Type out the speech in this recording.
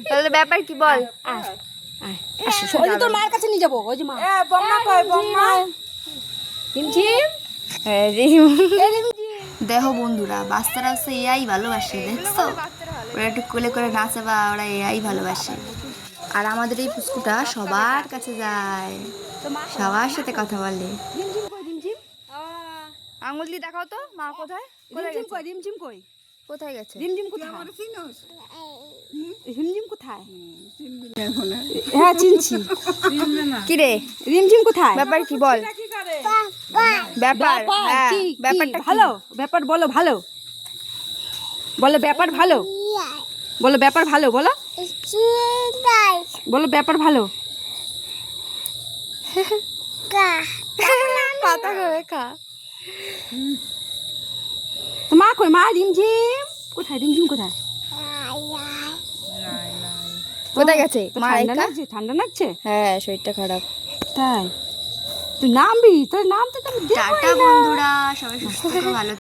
তাহলে ব্যাপার কি বল? তোর মায়ের কাছে নিয়ে যাবো। ওই যে মা ঝিমঝিম দেখো বন্ধুরা, বাচ্চারা হচ্ছে এআই ভালোবাসে, দেখছো? ওরা একটু কোলে করে নাচে বা ওরা এআই ভালোবাসে। আর আমাদের এই পুচকুটা সবার কাছে যায়, সবার সাথে কথা বলে। ঝিমঝিম কই ঝিমঝিম আঙুল দিয়ে দেখাও তো, মা কোথায়? ঝিমঝিম কই ঝিমঝিম কই কোথায় গেছে? ঝিমঝিম কোথায়? ঝিমঝিম কোথায়? হ্যাঁ চিনছি। কি রে, রিমঝিম কোথায়? ব্যাপার কি বল? ব্যাপার হ্যাঁ, কি ব্যাপারটা কি? ভালো ব্যাপার বলো, ভালো বলো, ব্যাপার ভালো বলো, ব্যাপার ভালো বলো, বলো ব্যাপার ভালো। পাতা করে খা। তো মা কই? মা রিমঝিম কোথায়? রিমঝিম কোথায়? কোথায় গেছে মা? ঠান্ডা লাগছে? ঠান্ডা লাগছে? হ্যাঁ, শরীরটা খারাপ। তাই তুই নামবি? তোর নাম তো তুমি টাটা বন্ধুরা, সবাই সুস্থ থেকো, ভালো